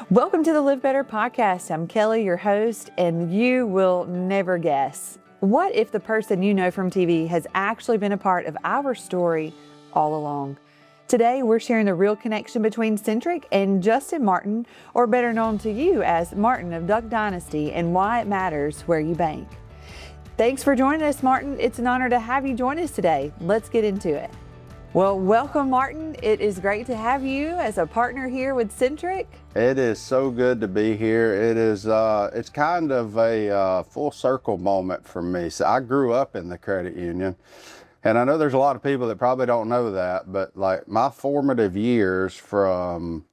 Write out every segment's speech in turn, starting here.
Welcome to the Live Better podcast. I'm Kelly, your host, and you will never guess. What if the person you know from TV has actually been a part of our story all along? Today, we're sharing the real connection between Centric and Joleen Martin, or better known to you as Martin of Duck Dynasty, and why it matters where you bank. Thanks for joining us, Martin. It's an honor to have you join us today. Let's get into it. Well, welcome, Martin. It is great to have you as a partner here with Centric. It is so good to be here. It is, it's kind of a full circle moment for me. So I grew up in the credit union, and I know there's a lot of people that probably don't know that, but like my formative years from,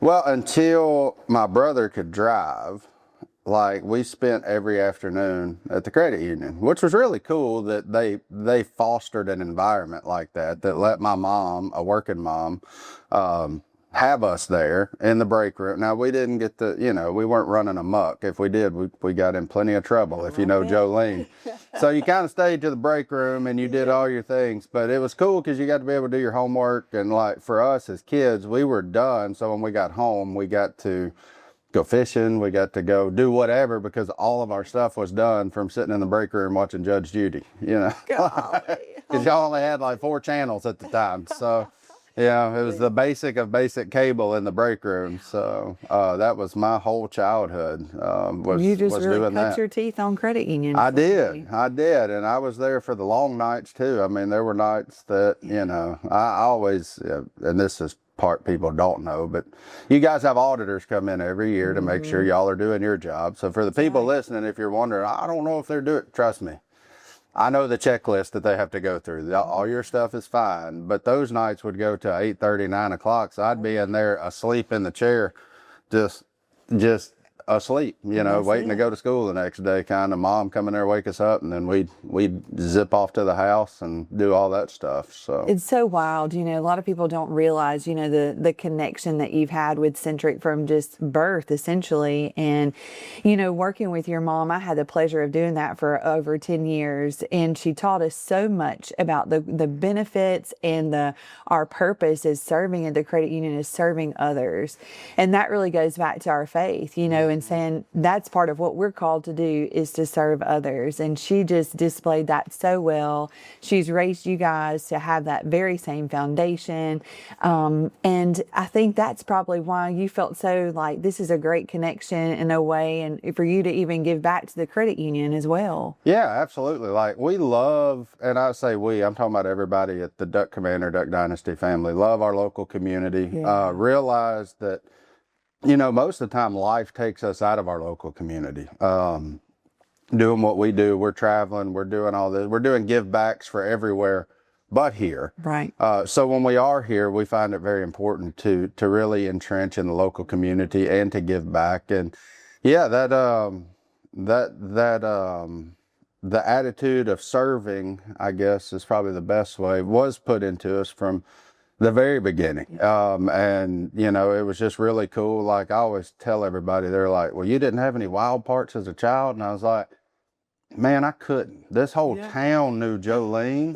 well, until my brother could drive, like we spent every afternoon at the credit union, which was really cool that they fostered an environment like that let my mom, a working mom, have us there in the break room. Now we didn't get we weren't running amok. If we did, we got in plenty of trouble, if you know Joleen. So you kind of stayed to the break room and you did all your things, but it was cool because you got to be able to do your homework. And like for us as kids, we were done. So when we got home, we got to go fishing, we got to go do whatever because all of our stuff was done from sitting in the break room watching Judge Judy, because y'all only had like 4 channels at the time. So yeah, it was the basic of basic cable in the break room. So that was my whole childhood. You just was really doing cut that. your teeth on credit unions. I did, and I was there for the long nights too. I mean, there were nights that I always, and this is part people don't know, but you guys have auditors come in every year to make sure y'all are doing your job. So for the people listening, if you're wondering, I don't know if they're doing it, trust me, I know the checklist that they have to go through. All your stuff is fine, but those nights would go to 8:30, 9 o'clock. So I'd be in there asleep in the chair, just asleep, waiting to go to school the next day. Kind of mom come in there, wake us up, and then we'd zip off to the house and do all that stuff. So it's so wild. A lot of people don't realize, the connection that you've had with Centric from just birth, essentially. And, working with your mom, I had the pleasure of doing that for over 10 years. And she taught us so much about the benefits and our purpose is serving at the credit union is serving others. And that really goes back to our faith, and saying that's part of what we're called to do is to serve others. And she just displayed that so well. She's raised you guys to have that very same foundation. And I think that's probably why you felt so like this is a great connection in a way, and for you to even give back to the credit union as well. Yeah, absolutely. Like we love, and I say I'm talking about everybody at the Duck Commander, Duck Dynasty family, love our local community. Yeah. Realize that most of the time life takes us out of our local community. Doing what we do, we're traveling, we're doing all this, we're doing give backs for everywhere but here. Right. So when we are here, we find it very important to really entrench in the local community and to give back. And yeah, the attitude of serving, I guess, is probably the best way, was put into us from the very beginning. And it was just really cool. Like I always tell everybody, they're like, well, you didn't have any wild parts as a child? And I was like, man, I couldn't. This whole town knew Joleen,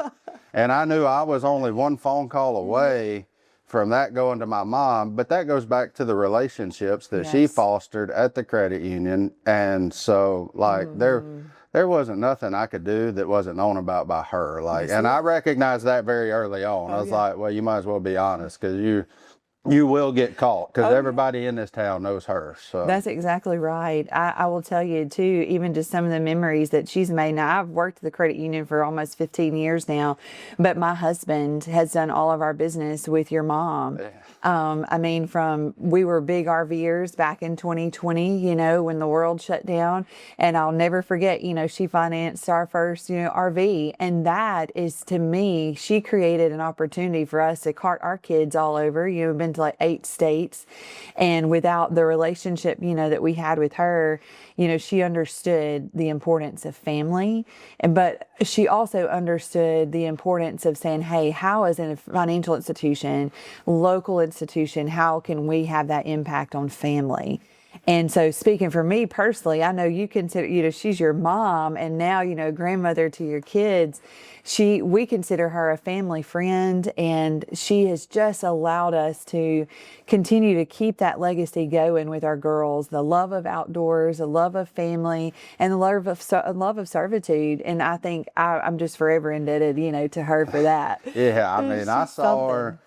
and I knew I was only one phone call away from that going to my mom. But that goes back to the relationships that she fostered at the credit union. And so like there wasn't nothing I could do that wasn't known about by her. Like, and I recognized that very early on. I was like, well, you might as well be honest, because you will get caught, because everybody in this town knows her. So that's exactly right. I will tell you too, even just some of the memories that she's made. Now I've worked at the credit union for almost 15 years now, but my husband has done all of our business with your mom. We were big RVers back in 2020, when the world shut down, and I'll never forget, she financed our first, RV. And that is, to me, she created an opportunity for us to cart our kids all over. We've been to like 8 states, and without the relationship, that we had with her, she understood the importance of family, but she also understood the importance of saying, hey, how as a financial institution, local institution, how can we have that impact on family? And so speaking for me personally, I know you consider, she's your mom and now, grandmother to your kids. We consider her a family friend, and she has just allowed us to continue to keep that legacy going with our girls, the love of outdoors, the love of family, and the love of servitude. And I think I'm just forever indebted, to her for that. Yeah, I mean, I saw her,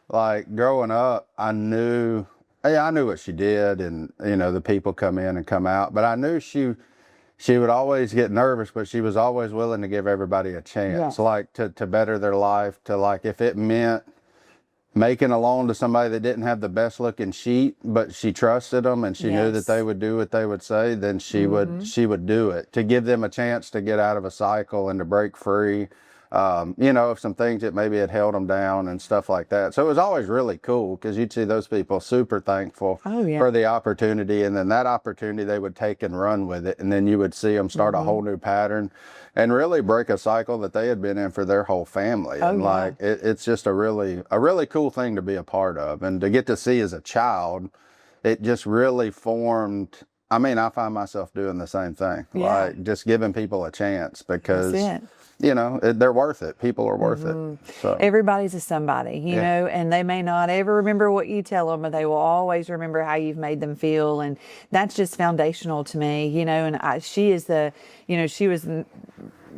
like, growing up. I knew what she did, and the people come in and come out, but I knew she would always get nervous, but she was always willing to give everybody a chance, like to better their life, to, like, if it meant making a loan to somebody that didn't have the best looking sheet, but she trusted them and she knew that they would do what they would say, then she would do it, to give them a chance to get out of a cycle and to break free, of some things that maybe had held them down and stuff like that. So it was always really cool, because you'd see those people super thankful for the opportunity, and then that opportunity they would take and run with it, and then you would see them start a whole new pattern and really break a cycle that they had been in for their whole family. It's just a really cool thing to be a part of, and to get to see as a child. It just really formed. I mean, I find myself doing the same thing, like just giving people a chance, because they're worth it. People are worth it. So everybody's a somebody, you know, and they may not ever remember what you tell them, but they will always remember how you've made them feel. And that's just foundational to me, and she was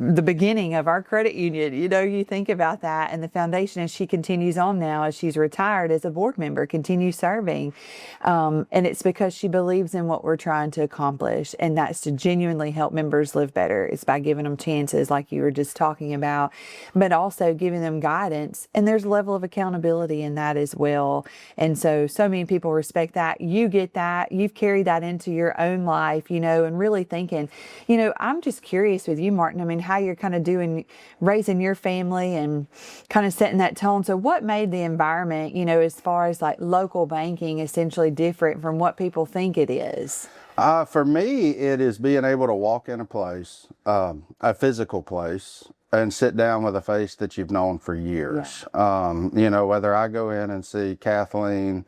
the beginning of our credit union. You think about that, and the foundation, as she continues on now, as she's retired as a board member, continues serving. And it's because she believes in what we're trying to accomplish, and that's to genuinely help members live better. It's by giving them chances, like you were just talking about, but also giving them guidance. And there's a level of accountability in that as well. And so many people respect that. You get that. You've carried that into your own life, and really thinking, I'm just curious with you, Martin. I mean, how you're kind of raising your family and kind of setting that tone. So what made the environment, as far as like local banking, essentially different from what people think it is? For me, it is being able to walk in a place, a physical place, and sit down with a face that you've known for years. Whether I go in and see Kathleen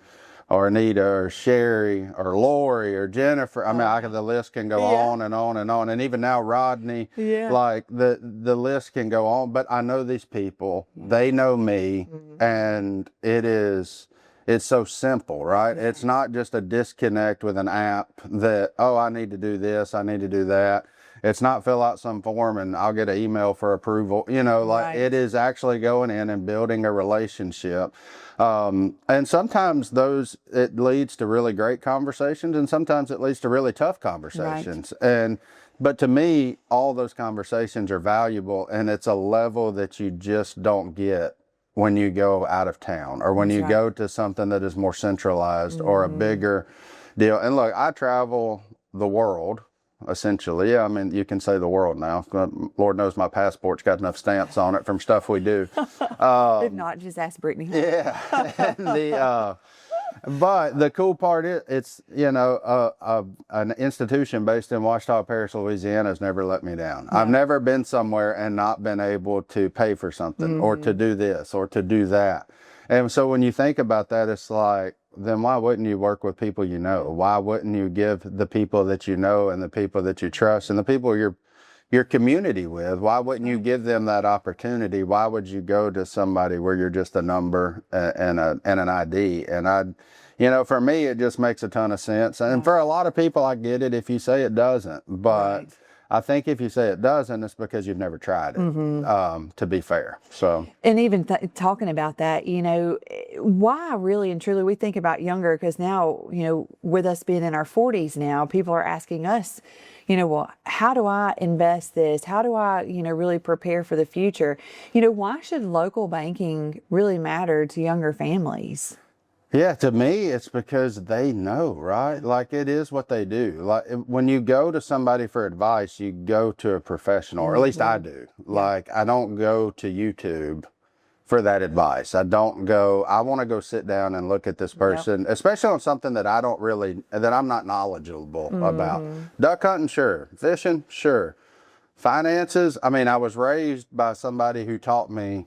or Anita or Sherry or Lori or Jennifer. I mean, the list can go on and on and on. And even now, Rodney, like the list can go on. But I know these people, they know me, and it's so simple, right? It's not just a disconnect with an app that, I need to do this, I need to do that. It's not fill out some form and I'll get an email for approval. It is actually going in and building a relationship. And sometimes it leads to really great conversations, and sometimes it leads to really tough conversations. Right. But to me, all those conversations are valuable, and it's a level that you just don't get when you go out of town, or when you go to something that is more centralized or a bigger deal. And look, I travel the world. Essentially, I mean, you can say the world now. Lord knows my passport's got enough stamps on it from stuff we do. If not, just ask Brittany. Yeah. But the cool part is, it's, an institution based in Ouachita Parish, Louisiana, has never let me down. I've never been somewhere and not been able to pay for something, or to do this, or to do that. And so when you think about that, it's like, then why wouldn't you work with people you know? Why wouldn't you give the people that you know and the people that you trust and the people your community with, why wouldn't you give them that opportunity? Why would you go to somebody where you're just a number and an ID? And for me, it just makes a ton of sense. And for a lot of people, I get it if you say it doesn't. But I think if you say it doesn't, it's because you've never tried it, to be fair. So, and even talking about that, why really and truly we think about younger, because now, with us being in our 40s now, people are asking us, well, how do I invest this? How do I, really prepare for the future? Why should local banking really matter to younger families? Yeah, to me, it's because they know, right? Like, it is what they do. Like, when you go to somebody for advice, you go to a professional, or at least I do. Like, I don't go to YouTube for that advice. I want to go sit down and look at this person, especially on something that that I'm not knowledgeable about. Duck hunting, sure. Fishing, sure. Finances, I mean, I was raised by somebody who taught me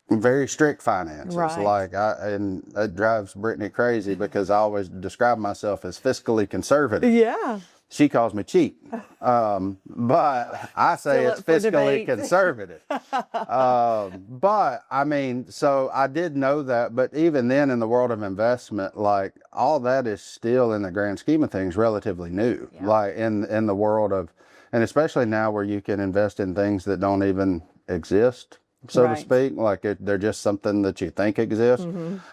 very strict finances. Right. And it drives Brittany crazy because I always describe myself as fiscally conservative. Yeah. She calls me cheap. But I say Still it's up for fiscally debate. conservative. But I mean, so I did know that, but even then in the world of investment, like all that is still in the grand scheme of things relatively new. Yeah. Like in the world of, and especially now where you can invest in things that don't even exist, so to Right. speak, like they're just something that you think exists.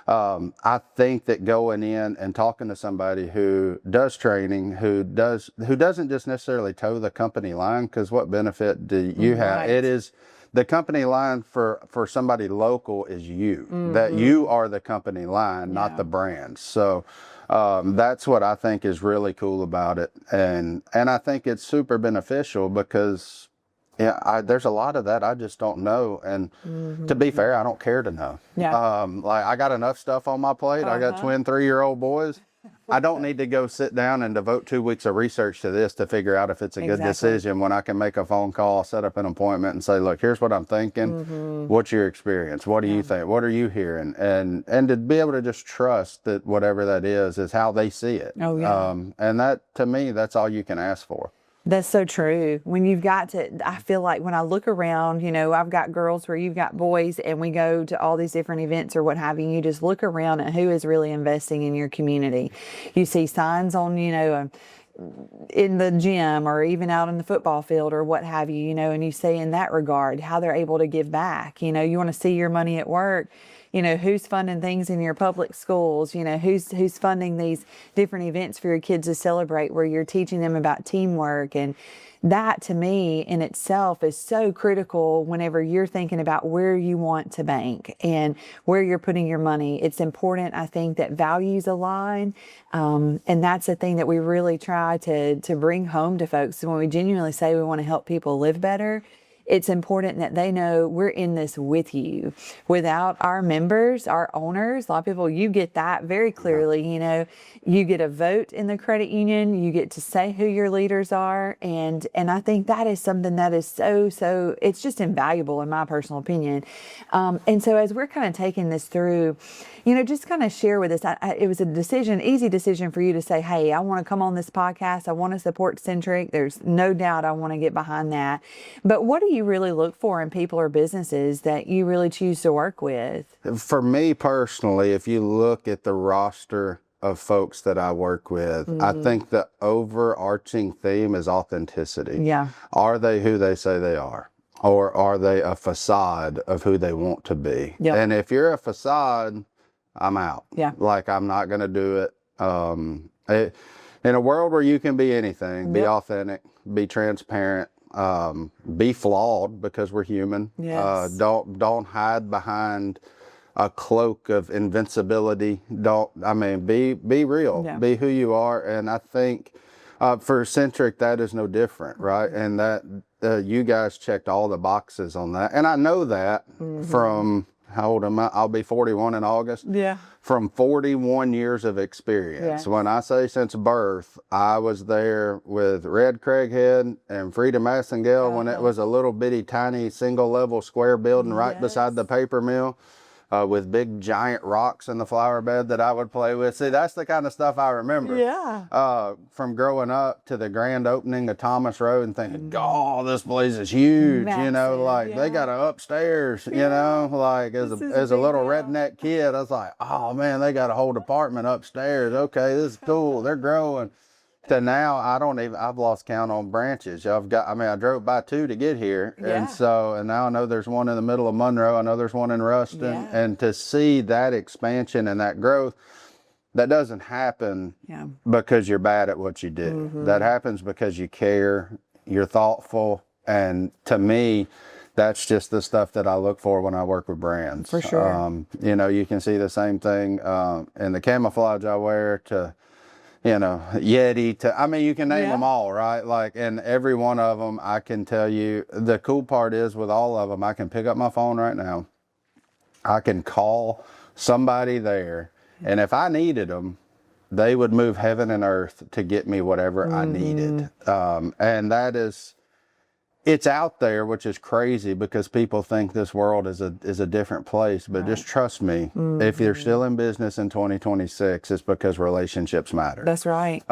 I think that going in and talking to somebody who does training, who doesn't just necessarily toe the company line, because what benefit do you have? Right. It is the company line for somebody local is you, that you are the company line, not the brand. So that's what I think is really cool about it, and I think it's super beneficial because there's a lot of that I just don't know, and to be fair, I don't care to know. Yeah. Like I got enough stuff on my plate. I got twin 3-year-old boys. I don't need to go sit down and devote 2 weeks of research to this to figure out if it's a good decision when I can make a phone call, set up an appointment, and say, look, here's what I'm thinking. What's your experience? What do you think? What are you hearing? And to be able to just trust that whatever that is how they see it. Oh, yeah. And that, to me, that's all you can ask for. That's so true. When you've got to, I feel like when I look around, you know, I've got girls where you've got boys, and we go to all these different events or what have you. You just look around at who is really investing in your community. You see signs on, you know, in the gym or even out in the football field or what have you, you know, and you see in that regard how they're able to give back. You know, you want to see your money at work. You know, who's funding things in your public schools, you know, who's funding these different events for your kids to celebrate where you're teaching them about teamwork. And that to me in itself is so critical whenever you're thinking about where you want to bank and where you're putting your money. It's important, I think, that values align. And that's the thing that we really try to bring home to folks. So when we genuinely say we want to help people live better, it's important that they know we're in this with you. Without our members, our owners, a lot of people, you get that very clearly. You know, you get a vote in the credit union, you get to say who your leaders are. And I think that is something that is so, it's just invaluable in my personal opinion. And so as we're kind of taking this through, you know, just kind of share with us, it was easy decision for you to say, hey, I want to come on this podcast. I want to support Centric. There's no doubt I want to get behind that. But what do you really look for in people or businesses that you really choose to work with? For me personally, if you look at the roster of folks that I work with, I think the overarching theme is authenticity. Yeah. Are they who they say they are? Or are they a facade of who they want to be? Yep. And if you're a facade, I'm out. Yeah. Like, I'm not going to do it. In a world where you can be anything, be authentic, be transparent, be flawed because we're human. Yes. Don't hide behind a cloak of invincibility. Be real, be who you are. And I think for Centric, that is no different, right? And that you guys checked all the boxes on that. And I know that from, how old am I? I'll be 41 in August. Yeah. From 41 years of experience. Yes. When I say since birth, I was there with Red Craighead and Frida Massengale when it was a little bitty tiny single level square building right beside the paper mill. With big giant rocks in the flower bed that I would play with. See, that's the kind of stuff I remember. Yeah. From growing up to the grand opening of Thomas Road and thinking, oh, this place is huge. Massive, you know, like they got an upstairs, you know, like as a little redneck kid, I was like, oh man, they got a whole department upstairs. Okay, this is cool. They're growing. To now, I've lost count on branches. I drove by 2 to get here. Yeah. And now I know there's one in the middle of Monroe. I know there's one in Ruston. Yeah. And to see that expansion and that growth, that doesn't happen because you're bad at what you do. That happens because you care, you're thoughtful. And to me, that's just the stuff that I look for when I work with brands. For sure. You know, you can see the same thing in the camouflage I wear to, you know, Yeti you can name them all, right? Like, and every one of them, I can tell you, the cool part is with all of them, I can pick up my phone right now. I can call somebody there. And if I needed them, they would move heaven and earth to get me whatever I needed. And that is, it's out there, which is crazy because people think this world is a different place. But just trust me, if you're still in business in 2026, it's because relationships matter. That's right.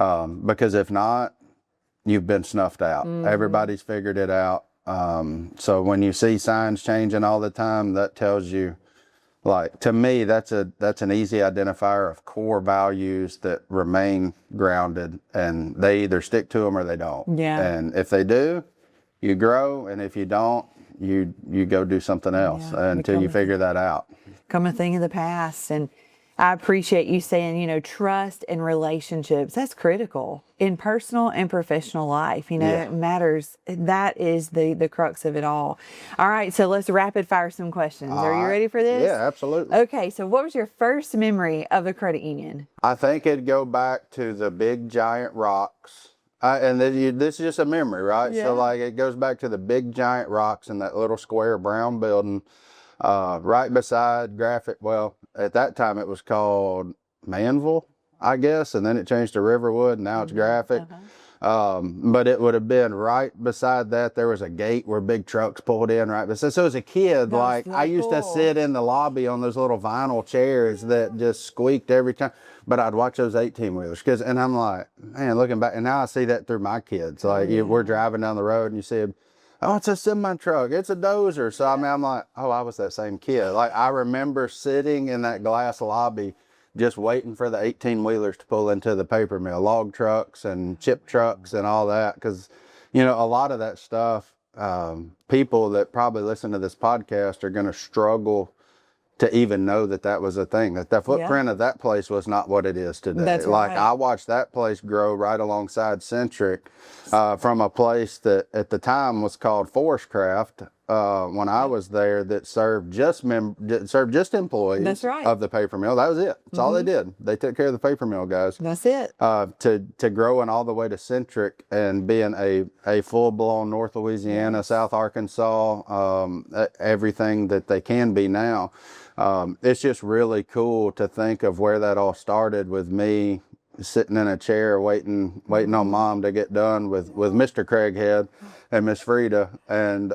Because if not, you've been snuffed out. Everybody's figured it out. So when you see signs changing all the time, that tells you, like, to me, that's an easy identifier of core values that remain grounded, and they either stick to them or they don't. Yeah. And if they do, you grow, and if you don't, you go do something else until you figure that out. Become a thing of the past. And I appreciate you saying, you know, trust and relationships, that's critical in personal and professional life. You know, it matters. That is the crux of it all. All right, so let's rapid fire some questions. Are you ready for this? Yeah, absolutely. Okay, so what was your first memory of a credit union? I think it'd go back to the big giant rocks. And this is just a memory, right? Yeah. So, like, it goes back to the big giant rocks in that little square brown building right beside well, at that time it was called Manville, I guess, and then it changed to Riverwood, and now it's Graphic. But it would have been right beside that. There was a gate where big trucks pulled in right beside. So as a kid, like, I used to sit in the lobby on those little vinyl chairs that just squeaked every time. But I'd watch those 18-wheelers, and I'm like, man, looking back, and now I see that through my kids. Like, we're driving down the road and you see, oh, it's a semi-truck, it's a dozer. So I mean, I'm like, oh, I was that same kid. Like, I remember sitting in that glass lobby just waiting for the 18-wheelers to pull into the paper mill, log trucks and chip trucks and all that. Because, you know, a lot of that stuff, people that probably listen to this podcast are going to struggle to even know that was a thing, that the footprint of that place was not what it is today. That's like, right. I watched that place grow right alongside Centric, from a place that at the time was called Forest Craft, when I was there, that served just employees of the paper mill. That was it. That's all they did. They took care of the paper mill guys. That's it. To growing all the way to Centric and being a full-blown North Louisiana, South Arkansas, everything that they can be now. It's just really cool to think of where that all started, with me sitting in a chair waiting on Mom to get done with Mr. Craighead and Miss Frida, and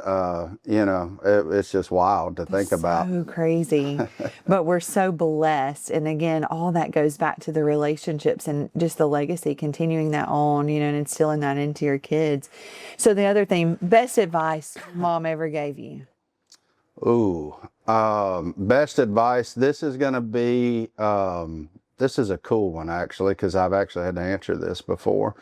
you know, it's just wild to think about. So crazy. But we're so blessed, and again, all that goes back to the relationships and just the legacy, continuing that on, you know, and instilling that into your kids. So the other thing, best advice Mom ever gave you? Ooh, best advice. This is going to be, this is a cool one, actually, because I've actually had to answer this before.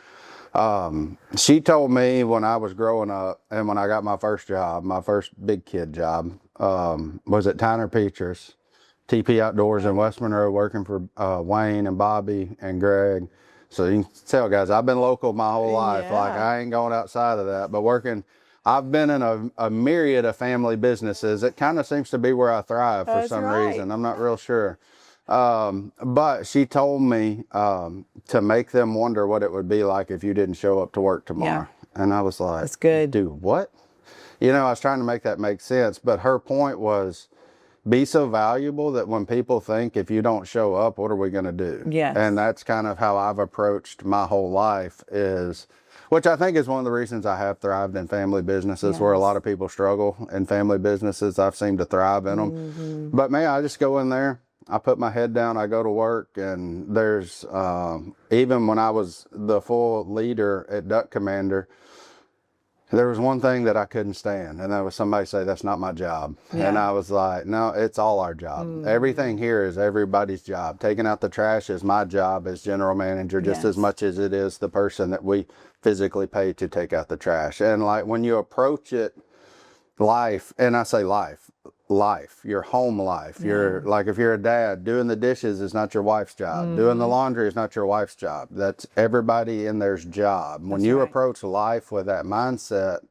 She told me when I was growing up, and when I got my first job, my first big kid job, was at Tyner Peters, TP Outdoors in West Monroe, working for Wayne and Bobby and Greg. So you can tell, guys, I've been local my whole life. Like, I ain't going outside of that. But I've been in a myriad of family businesses. It kind of seems to be where I thrive for some reason. I'm not real sure. But she told me to make them wonder what it would be like if you didn't show up to work tomorrow. And I was like, that's good. Dude, what? You know, I was trying to make that make sense. But her point was, be so valuable that when people think, if you don't show up, what are we going to do? Yes. And that's kind of how I've approached my whole life, which I think is one of the reasons I have thrived in family businesses, where a lot of people struggle in family businesses. I've seemed to thrive in them. But man, I just go in there, I put my head down, I go to work, and there's, even when I was the full leader at Duck Commander, there was one thing that I couldn't stand, and that was somebody say, that's not my job. And I was like, no, it's all our job. Everything here is everybody's job. Taking out the trash is my job as general manager, just as much as it is the person that we physically pay to take out the trash. And like, when you approach it, life, and I say life, your home life, you're like, if you're a dad, doing the dishes is not your wife's job. Doing the laundry is not your wife's job. That's everybody in there's job. When you approach life with that mindset,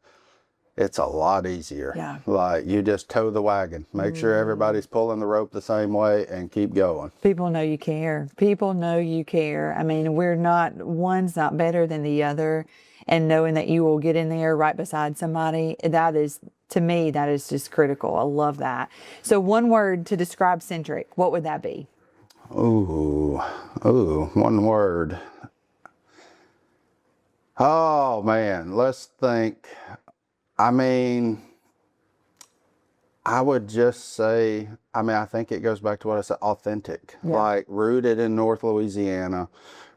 it's a lot easier. Like, you just tow the wagon, make sure everybody's pulling the rope the same way, and keep going. People know you care. People know you care. I mean, one's not better than the other. And knowing that you will get in there right beside somebody, that is, to me, that is just critical. I love that. So one word to describe Centric, what would that be? Ooh, one word. Oh man, let's think. I mean, I would just say, I think it goes back to what I said, authentic, like rooted in North Louisiana,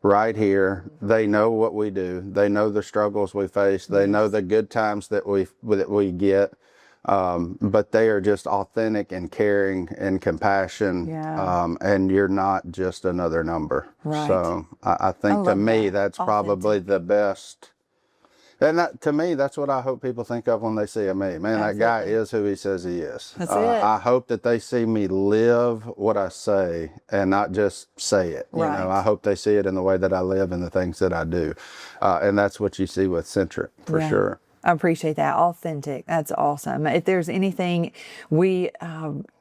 right here. They know what we do. They know the struggles we face. They know the good times that we get. But they are just authentic and caring and compassion. And you're not just another number. Right. So I think to me, that's probably the best. And that, to me, that's what I hope people think of when they see me. Man, that guy is who he says he is. That's it. I hope that they see me live what I say and not just say it. You know, I hope they see it in the way that I live and the things that I do. And that's what you see with Centric, for sure. I appreciate that. Authentic. That's awesome. If there's anything we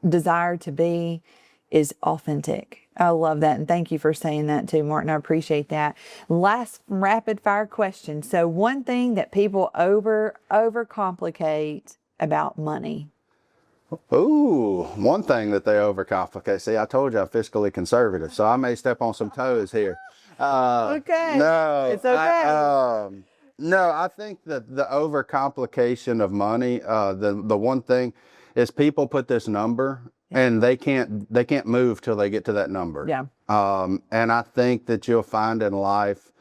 desire to be, is authentic. I love that. And thank you for saying that too, Martin. I appreciate that. Last rapid fire question. So one thing that people overcomplicate about money. Ooh, one thing that they overcomplicate. See, I told you I'm fiscally conservative, so I may step on some toes here. Okay. No, it's okay. No, I think that the overcomplication of money, the one thing is people put this number and they can't move till they get to that number. Yeah. And I think that you'll find in life,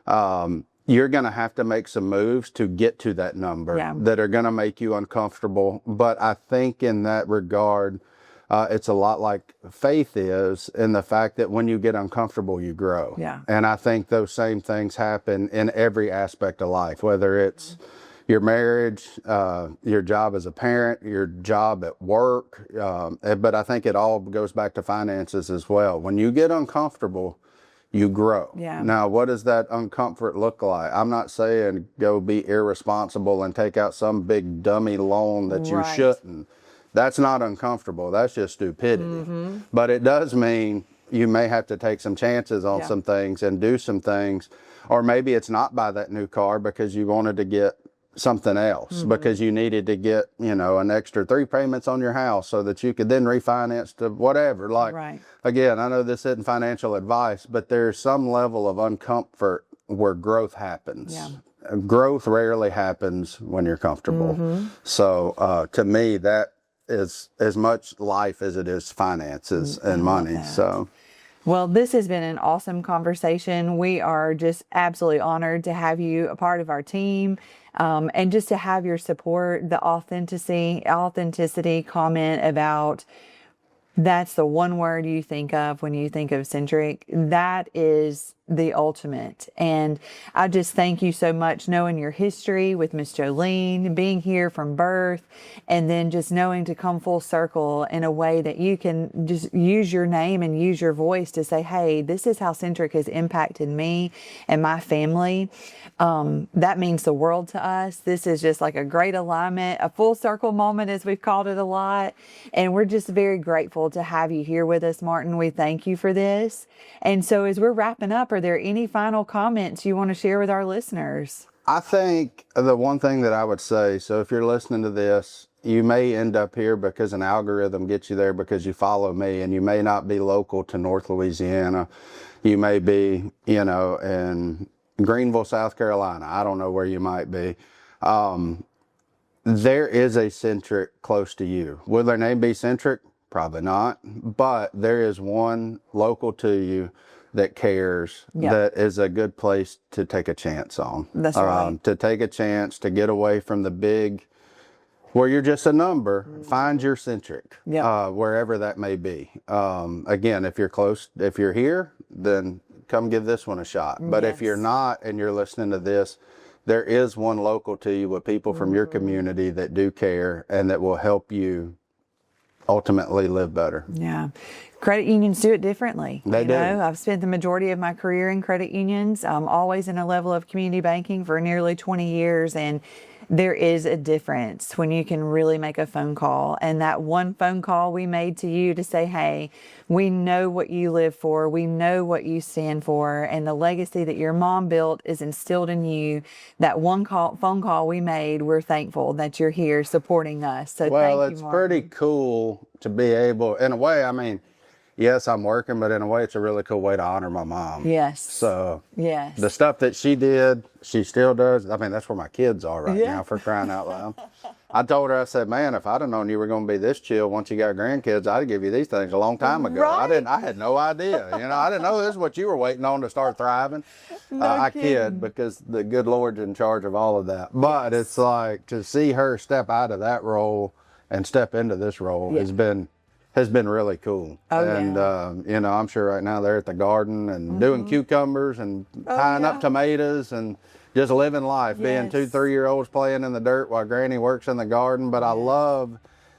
you're going to have to make some moves to get to that number that are going to make you uncomfortable. But I think in that regard, it's a lot like faith is, in the fact that when you get uncomfortable, you grow. Yeah. And I think those same things happen in every aspect of life, whether it's your marriage, your job as a parent, your job at work. But I think it all goes back to finances as well. When you get uncomfortable, you grow. Yeah. Now, what does that uncomfort look like? I'm not saying go be irresponsible and take out some big dummy loan that you shouldn't. That's not uncomfortable. That's just stupidity. But it does mean you may have to take some chances on some things and do some things. Or maybe it's not buy that new car because you wanted to get something else, because you needed to get, an extra 3 payments on your house so that you could then refinance to whatever. Like, again, I know this isn't financial advice, but there's some level of uncomfort where growth happens. Growth rarely happens when you're comfortable. So to me, that is as much life as it is finances and money. So. Well, this has been an awesome conversation. We are just absolutely honored to have you a part of our team, and just to have your support. The authenticity comment about, that's the one word you think of when you think of Centric. That is the ultimate. And I just thank you so much, knowing your history with Miss Joleen, being here from birth, and then just knowing to come full circle in a way that you can just use your name and use your voice to say, hey, this is how Centric has impacted me and my family. That means the world to us. This is just like a great alignment, a full circle moment, as we've called it a lot. And we're just very grateful to have you here with us, Martin. We thank you for this. And so as we're wrapping up, are there any final comments you want to share with our listeners? I think the one thing that I would say, so if you're listening to this, you may end up here because an algorithm gets you there because you follow me, and you may not be local to North Louisiana. You may be, in Greenville, South Carolina. I don't know where you might be. There is a Centric close to you. Will their name be Centric? Probably not. But there is one local to you that cares, that is a good place to take a chance on. That's right. To take a chance to get away from the big, where you're just a number. Find your Centric, wherever that may be. Again, if you're here, then come give this one a shot. But if you're not and you're listening to this, there is one local to you with people from your community that do care and that will help you ultimately live better. Yeah. Credit unions do it differently. They do. I've spent the majority of my career in credit unions, always in a level of community banking for nearly 20 years. And there is a difference when you can really make a phone call. And that one phone call we made to you to say, hey, we know what you live for. We know what you stand for. And the legacy that your mom built is instilled in you. That phone call we made, we're thankful that you're here supporting us. So well, thank you, it's Martin. pretty cool to be able, in a way, yes, I'm working, but in a way, it's a really cool way to honor my mom. Yes. So yes. the stuff that she did, she still does. I mean, that's where my kids are right Yeah. now, for crying out loud. I told her, I said, man, if I'd have known you were going to be this chill once you got grandkids, I'd give you these things a long time ago. Right. I had no idea. You know, I didn't know this is what you were waiting on to start thriving. I kid, because the good Lord's in charge of all of that. But it's like, to see her step out of that role and step into this role has been really cool. You know, I'm sure right now they're at the garden and doing cucumbers and tying up tomatoes and just living life, being 2, 3-year-olds playing in the dirt while Granny works in the garden. But I love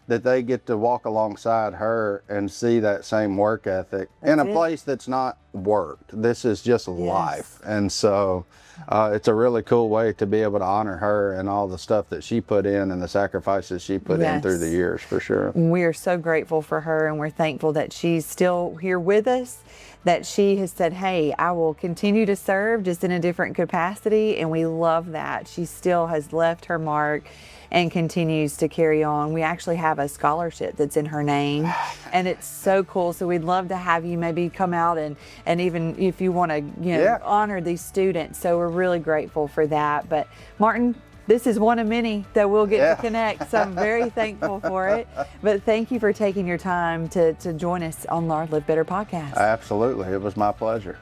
that they get to walk alongside her and see that same work ethic in a place that's not worked. This is just life. And so it's a really cool way to be able to honor her and all the stuff that she put in and the sacrifices she put in through the years, for sure. We are so grateful for her, and we're thankful that she's still here with us, that she has said, hey, I will continue to serve just in a different capacity. And we love that. She still has left her mark and continues to carry on. We actually have a scholarship that's in her name, and it's so cool. So we'd love to have you maybe come out and even if you want to, honor these students. So we're really grateful for that. But Martin, this is one of many that we'll get to connect. So I'm very thankful for it. But thank you for taking your time to join us on our Live Better podcast. Absolutely. It was my pleasure.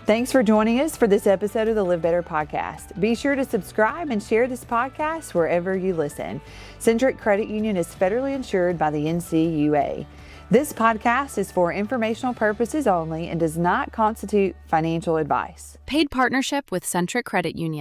Thanks for joining us for this episode of the Live Better podcast. Be sure to subscribe and share this podcast wherever you listen. Centric Credit Union is federally insured by the NCUA. This podcast is for informational purposes only and does not constitute financial advice. Paid partnership with Centric Credit Union.